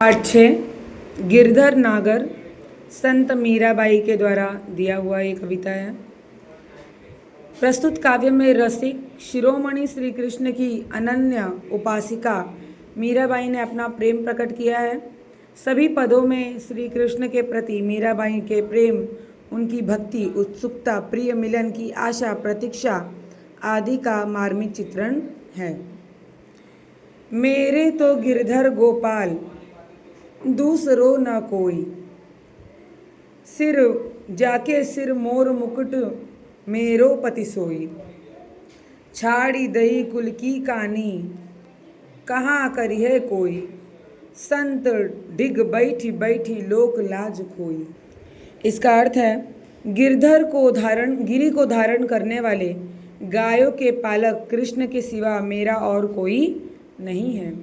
पाठ 6 गिरधर नागर संत मीराबाई के द्वारा दिया हुआ एक कविता है। प्रस्तुत काव्य में रसिक शिरोमणि श्री कृष्ण की अनन्य उपासिका मीराबाई ने अपना प्रेम प्रकट किया है। सभी पदों में श्री कृष्ण के प्रति मीराबाई के प्रेम, उनकी भक्ति, उत्सुकता, प्रिय मिलन की आशा, प्रतीक्षा आदि का मार्मिक चित्रण है। मेरे तो गिरधर गोपाल दूसरो न कोई, सिर जाके सिर मोर मुकुट मेरो पति सोई। छाड़ी दही कुल की कानी कहाँ करी है कोई, संत डिग बैठी बैठी लोक लाज खोई। इसका अर्थ है, गिरी को धारण करने वाले गायों के पालक कृष्ण के सिवा मेरा और कोई नहीं है।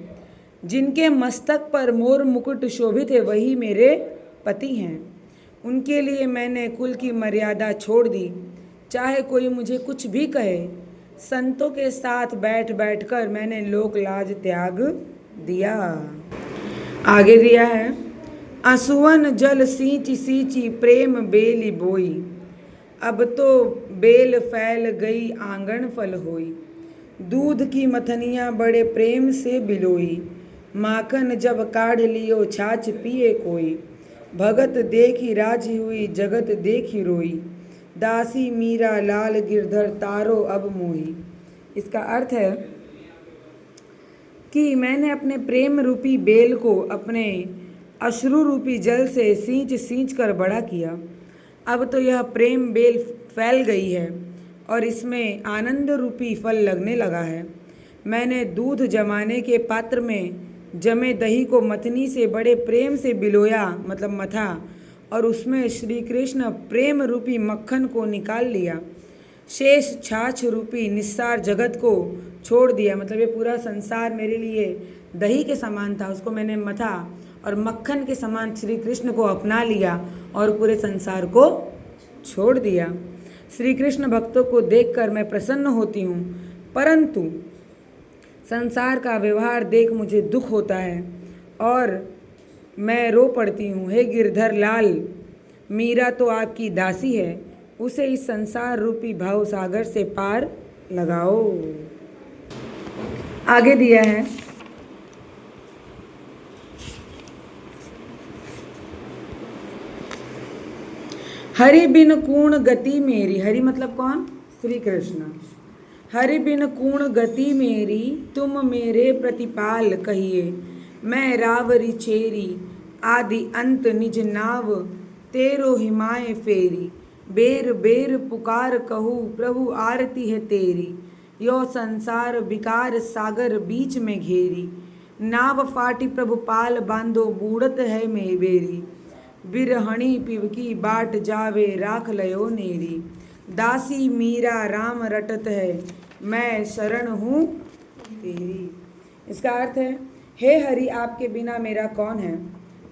जिनके मस्तक पर मोर मुकुट शोभित है वही मेरे पति हैं। उनके लिए मैंने कुल की मर्यादा छोड़ दी, चाहे कोई मुझे कुछ भी कहे। संतों के साथ बैठ बैठ कर मैंने लोक लाज त्याग दिया। आगे दिया है, आंसुअन जल सींची सींची प्रेम बेली बोई, अब तो बेल फैल गई आंगन फल होई। दूध की मथनियाँ बड़े प्रेम से बिलोई, माखन जब काढ़ लियो छाछ पिए कोई। भगत देखी राजी हुई जगत देखी रोई, दासी मीरा लाल गिरधर तारो अब मोही। इसका अर्थ है कि मैंने अपने प्रेम रूपी बेल को अपने अश्रु रूपी जल से सींच सींच कर बड़ा किया। अब तो यह प्रेम बेल फैल गई है और इसमें आनंद रूपी फल लगने लगा है। मैंने दूध जमाने के पात्र में जमे दही को मथनी से बड़े प्रेम से बिलोया, मतलब मथा, और उसमें श्री कृष्ण प्रेम रूपी मक्खन को निकाल लिया। शेष छाछ रूपी निस्सार जगत को छोड़ दिया, मतलब ये पूरा संसार मेरे लिए दही के समान था, उसको मैंने मथा और मक्खन के समान श्री कृष्ण को अपना लिया और पूरे संसार को छोड़ दिया। श्री कृष्ण भक्तों को देखकर मैं प्रसन्न होती हूँ, परंतु संसार का व्यवहार देख मुझे दुख होता है और मैं रो पड़ती हूँ। हे गिरधर लाल, मीरा तो आपकी दासी है, उसे इस संसार रूपी भाव सागर से पार लगाओ। आगे दिया है, हरि बिन कूण गति मेरी, हरि मतलब कौन? श्री कृष्ण। हरि बिन कूण गति मेरी, तुम मेरे प्रतिपाल कहिए। मैं रावरी चेरी, आदि अंत निज नाव, तेरो हिमाए फेरी। बेर बेर पुकार कहूँ, प्रभु आरती है तेरी। यो संसार विकार सागर बीच में घेरी, नाव फाटी प्रभु पाल बांधो, बूढ़त है मेरी। बिरहणी पिवकी बाट जावे, राख लयो नेरी। दासी मीरा राम रटत है, मैं शरण हूँ तेरी। इसका अर्थ है, हे हरि, आपके बिना मेरा कौन है,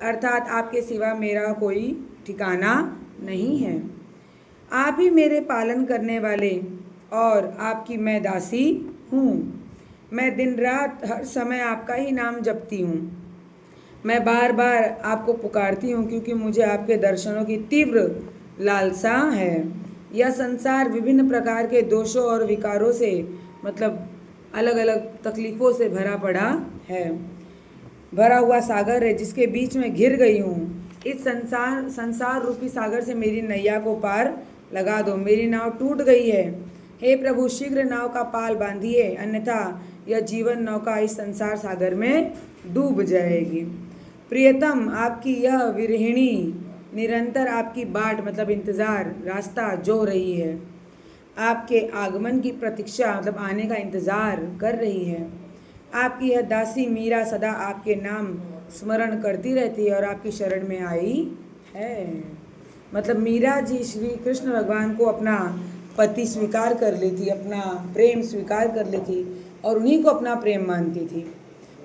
अर्थात आपके सिवा मेरा कोई ठिकाना नहीं है। आप ही मेरे पालन करने वाले और आपकी मैं दासी हूँ। मैं दिन रात हर समय आपका ही नाम जपती हूँ। मैं बार बार आपको पुकारती हूँ क्योंकि मुझे आपके दर्शनों की तीव्र लालसा है। यह संसार विभिन्न प्रकार के दोषों और विकारों से, मतलब अलग अलग तकलीफ़ों से भरा पड़ा है, भरा हुआ सागर है जिसके बीच में घिर गई हूँ। इस संसार रूपी सागर से मेरी नैया को पार लगा दो, मेरी नाव टूट गई है। हे प्रभु, शीघ्र नाव का पाल बांधिए, अन्यथा यह जीवन नौका इस संसार सागर में डूब जाएगी। प्रियतम, आपकी यह विरहिणी निरंतर आपकी बाट, मतलब इंतज़ार, रास्ता जो रही है, आपके आगमन की प्रतीक्षा, मतलब आने का इंतज़ार कर रही है। आपकी यह दासी मीरा सदा आपके नाम स्मरण करती रहती है और आपकी शरण में आई है। मतलब मीरा जी श्री कृष्ण भगवान को अपना पति स्वीकार कर लेती, अपना प्रेम स्वीकार कर लेती और उन्हीं को अपना प्रेम मानती थी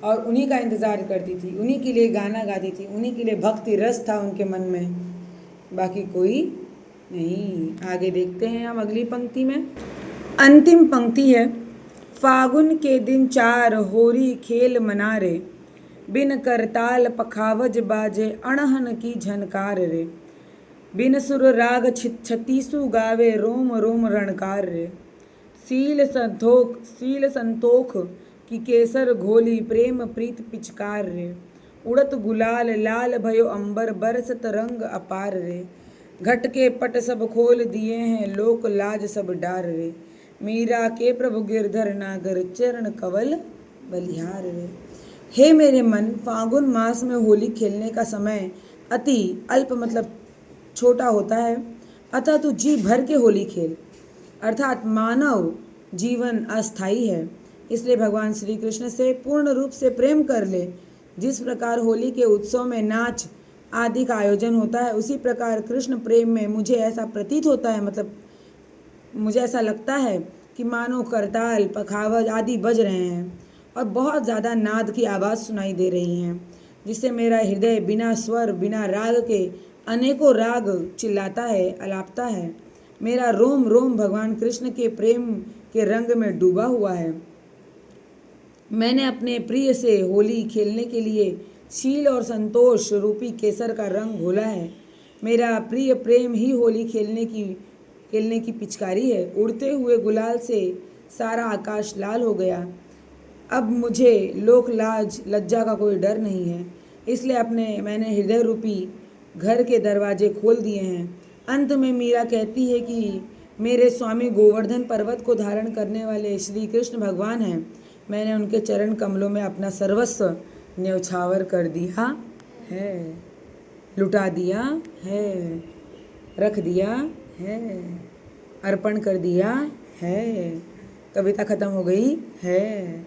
और उन्हीं का इंतज़ार करती थी, उन्हीं के लिए गाना गाती थी, उन्हीं के लिए भक्ति रस था उनके मन में, बाकी कोई नहीं। आगे देखते हैं हम अगली पंक्ति में। अंतिम पंक्ति है, फागुन के दिन चार होरी खेल मना रे, बिन करताल पखावज बाजे अणहन की झनकार रे। बिन सुर राग छत्तीसु गावे रोम रोम रणकार रे। सील संतोख की केसर घोली प्रेम प्रीत पिचकार रे। उड़त गुलाल लाल भयो अंबर बरसत रंग अपार रे। घट के पट सब खोल दिए हैं लोक लाज सब डार रे। मीरा के प्रभु गिरधर नागर चरण कवल बलिहार रे। हे मेरे मन, फागुन मास में होली खेलने का समय अति अल्प मतलब छोटा होता है, अतः तू जी भर के होली खेल। अर्थात मानव जीवन अस्थायी है, इसलिए भगवान श्री कृष्ण से पूर्ण रूप से प्रेम कर ले। जिस प्रकार होली के उत्सव में नाच आदि का आयोजन होता है, उसी प्रकार कृष्ण प्रेम में मुझे ऐसा प्रतीत होता है, मतलब मुझे ऐसा लगता है कि मानो करताल पखावज आदि बज रहे हैं और बहुत ज़्यादा नाद की आवाज़ सुनाई दे रही हैं, जिससे मेरा हृदय बिना स्वर बिना राग के अनेकों राग चिल्लाता है, अलापता है। मेरा रोम रोम भगवान कृष्ण के प्रेम के रंग में डूबा हुआ है। मैंने अपने प्रिय से होली खेलने के लिए शील और संतोष रूपी केसर का रंग घोला है। मेरा प्रिय प्रेम ही होली खेलने की पिचकारी है। उड़ते हुए गुलाल से सारा आकाश लाल हो गया। अब मुझे लोक लाज लज्जा का कोई डर नहीं है, इसलिए मैंने हृदय रूपी घर के दरवाजे खोल दिए हैं। अंत में मीरा कहती है कि मेरे स्वामी गोवर्धन पर्वत को धारण करने वाले श्री कृष्ण भगवान हैं। मैंने उनके चरण कमलों में अपना सर्वस्व न्यौछावर कर दिया है, लुटा दिया है, रख दिया है, अर्पण कर दिया है। कविता खत्म हो गई है।